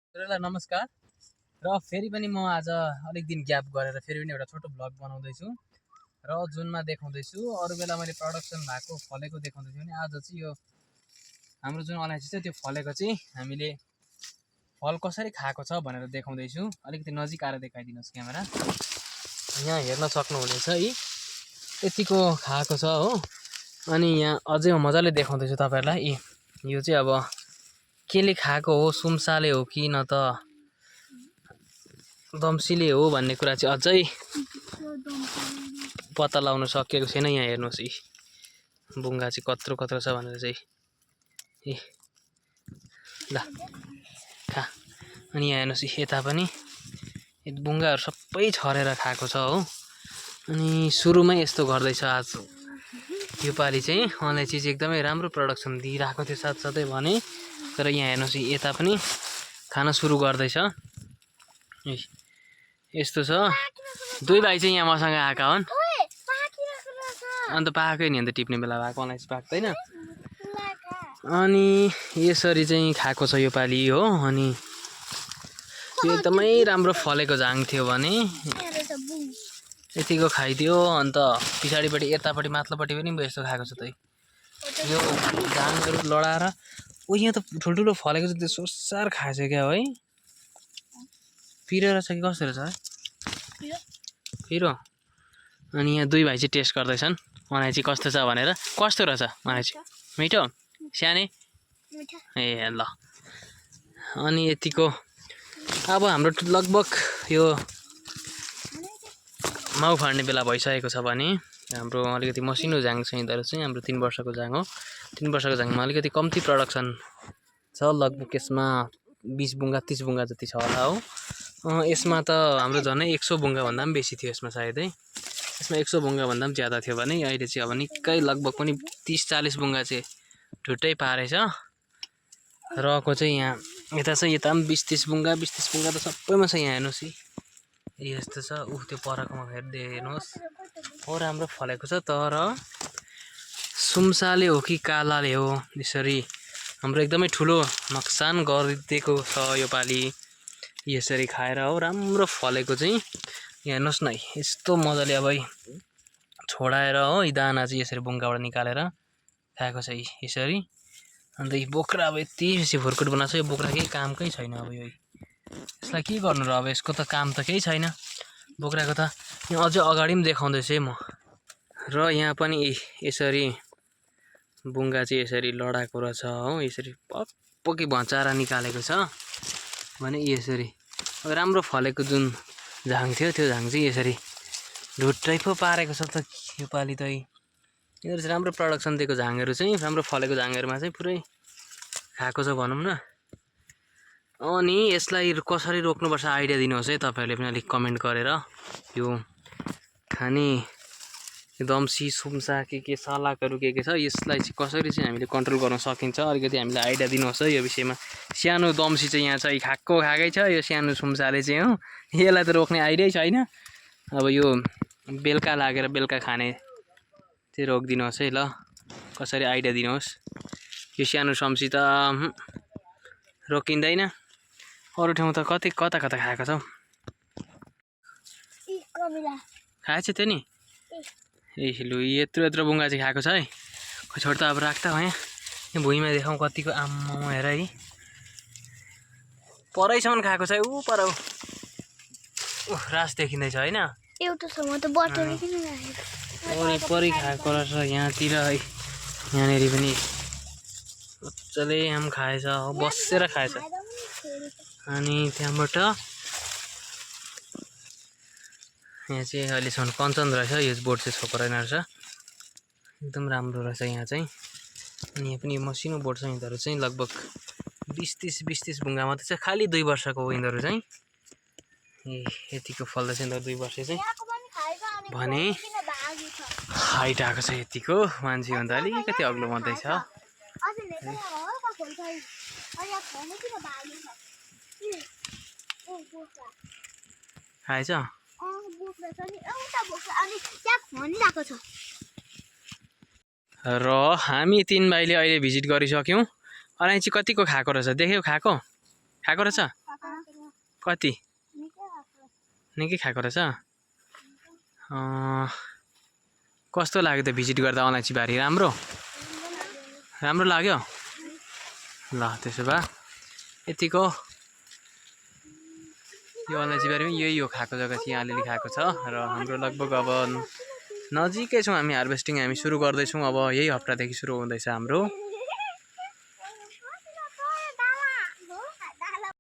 हजुरलाई नमस्कार र फेरि पनि म आज अलिक दिन ग्याप गरेर फेरि पनि एउटा छोटो भ्लग बनाउँदैछु र जुनमा देखाउँदैछु। अरू बेला मैले प्रडक्सन भएको फलेको देखाउँदैछु भने आज चाहिँ यो हाम्रो जुन अलैँची छ त्यो फलेको चाहिँ हामीले फल कसरी खाएको छ भनेर देखाउँदैछु। अलिकति नजिक आएर देखाइदिनुहोस् क्यामेरा। यहाँ हेर्न सक्नुहुनेछ है, यतिको खाएको छ हो। अनि यहाँ अझै म मजाले देखाउँदैछु तपाईँहरूलाई। यो चाहिँ अब केले खाएको हो, सुम्साले हो कि न त दम्सीले हो भन्ने कुरा चाहिँ अझै पत्ता लगाउन सकेको छैन। यहाँ हेर्नुहोस् है, बुङ्गा चाहिँ कत्रो कत्रो छ भनेर चाहिँ ए ल खा। अनि यहाँ हेर्नुहोस् यता पनि बुङ्गाहरू सबै छरेर खाएको छ हो। अनि सुरुमै यस्तो गर्दैछ आज योपालि चाहिँ अलैँची चाहिँ एकदमै राम्रो प्रडक्सन दिइरहेको थियो साथसाथै भने। तर यहाँ हेर्नुहोस् यता पनि खान सुरु गर्दैछ। यस्तो छ। दुई भाइ चाहिँ यहाँ मसँग आएका हुन्। अन्त पाएकै नि, अन्त टिप्ने बेला भएको अलैँची पाक्दैन। अनि यसरी चाहिँ खाएको छ योपालि हो। अनि यो एकदमै राम्रो फलेको झाङ थियो भने यतिको खाइदियो। अन्त पछाडिपट्टि यतापट्टि माथिल्लोपट्टि पनि यस्तो खाएको छ। त यो झाङहरू लडाएर यहाँ त ठुल्ठुलो फलेको छ, त्यो सोसार खाएछ क्या है। पिरो रहेछ कि कस्तो रहेछ है? पिरो। अनि यहाँ दुई भाइ चाहिँ टेस्ट गर्दैछन् अलैँची कस्तो छ भनेर। कस्तो रहेछ अलैँची? मिठो सानै ए ल। अनि यतिको अब हाम्रो लगभग यो माउ फाड्ने बेला भइसकेको छ भने हाम्रो अलिकति मसिनो झाङ छ। यिनीहरू चाहिँ हाम्रो 3 वर्षको झाङ हो। 3 वर्षको झाङमा अलिकति कम्ती प्रडक्सन छ। लगभग यसमा 20 बुङ्गा 30 बुङ्गा जति छ होला हो। यसमा त हाम्रो झनै 100 बुङ्गा भन्दा पनि बेसी थियो यसमा सायदै। यसमा 100 बुङ्गा भन्दा पनि ज्यादा थियो भने अहिले चाहिँ अब निकै लगभग पनि 30-40 बुङ्गा चाहिँ ढुट्टै पारेछ। रको चाहिँ यहाँ यता छ, यता पनि 20-30 बुङ्गा 20-30 बुङ्गा त सबैमा छ। यहाँ हेर्नुहोस् है, यस्तो छ। त्यो परकोमा हेर्दै हेर्नुहोस्, हो राम्रो फलेको छ। तर सुम्साले हो कि कालाले हो, यसरी हाम्रो एकदमै ठुलो नोक्सान गरिदिएको छ योपालि यसरी खाएर हो। राम्रो फलेको चाहिँ हेर्नुहोस् न, यस्तो मजाले अब छोडाएर हो यी दाना चाहिँ यसरी बुङ्गाबाट निकालेर खाएको छ यसरी। अन्त यो बोक्रा अब यति बेसी भुर्कुट बनाएको छ। यो बोक्रा केही कामकै छैन। अब यो यसलाई के गर्नु र? अब यसको त काम त केही छैन बोक्राको त। यहाँ अझै अगाडि पनि देखाउँदैछु है म। र यहाँ पनि यसरी बुङ्गा चाहिँ यसरी लडाएको रहेछ हो। यसरी पक्की भचाएर निकालेको छ भने यसरी अब राम्रो फलेको जुन झाङ थियो त्यो झाङ चाहिँ यसरी ढुट्टै पो पारेको छ त योपालि त। यिनीहरू चाहिँ राम्रो प्रडक्सन दिएको झाङहरू चाहिँ, राम्रो फलेको झाङहरूमा चाहिँ पुरै खाएको छ भनौँ न। अनि यसलाई कसरी रोक्नुपर्छ आइडिया दिनुहोस् है तपाईँहरूले पनि अलिक कमेन्ट गरेर। यो खाने दम्सी सुम्सा के सलाकहरू के छ, यसलाई चाहिँ कसरी चाहिँ हामीले कन्ट्रोल गर्न सकिन्छ अलिकति हामीलाई आइडिया दिनुहोस् है यो विषयमा। सानो दम्सी चाहिँ यहाँ चाहिँ खाएकै छ, यो सानो सुम्साले चाहिँ हो। यसलाई त रोक्ने आइडियै छैन। अब यो बेलुका लागेर बेलुका खाने चाहिँ रोकिदिनुहोस् है ल। कसरी आइडिया दिनुहोस्। यो सानो सम्सी त रोकिँदैन। अरू ठाउँ त कता खाएको छ खाएछ त्यो नि। ए लु, यत्रो बुङ्गा चाहिँ खाएको छ है। छोड त अब राख्दा हो। यहाँ भुइँमा देखाउँ कतिको आम्मा हेर है, परैसम्म खाएको छ। ऊ पर रास देखिँदैछ होइन। वरिपरि खाएको रहेछ यहाँतिर है। यहाँनिर पनि मजाले आम खाएछ हो, बसेर खाएछ। अनि त्यहाँबाट यहाँ चाहिँ अहिलेसम्म कञ्चन रहेछ। यो बोट चाहिँ छोपेर रहेछ, एकदम राम्रो रहेछ यहाँ चाहिँ। अनि यहाँ पनि मसिनो बोट छ। यिनीहरू चाहिँ लगभग 20-30 बुङ्गा मात्रै छ। खालि 2 वर्षको हो यिनीहरू चाहिँ। ए यतिको फल्दैछ यिनीहरू 2 वर्ष चाहिँ भने हाइट आएको छ यतिको। मान्छेभन्दा अलिकति अग्लो मात्रै छ। खाएछ र हामी 3 भाइले अहिले भिजिट गरिसक्यौँ। अलैँची कतिको खाएको रहेछ देख्यौ? खाएको रहेछ। कति निकै खाएको रहेछ कस्तो लाग्यो त भिजिट गर्दा अलैँची बारी राम्रो लाग्यो ल त्यसो भए यतिको यो अलैँची बारीमा यही हो खाएको जग्गा चाहिँ यहाँ अलिअलि खाएको छ र हाम्रो लगभग अब नजिकै छौँ हामी हार्भेस्टिङ हामी सुरु गर्दैछौँ अब यही हप्तादेखि सुरु हुँदैछ हाम्रो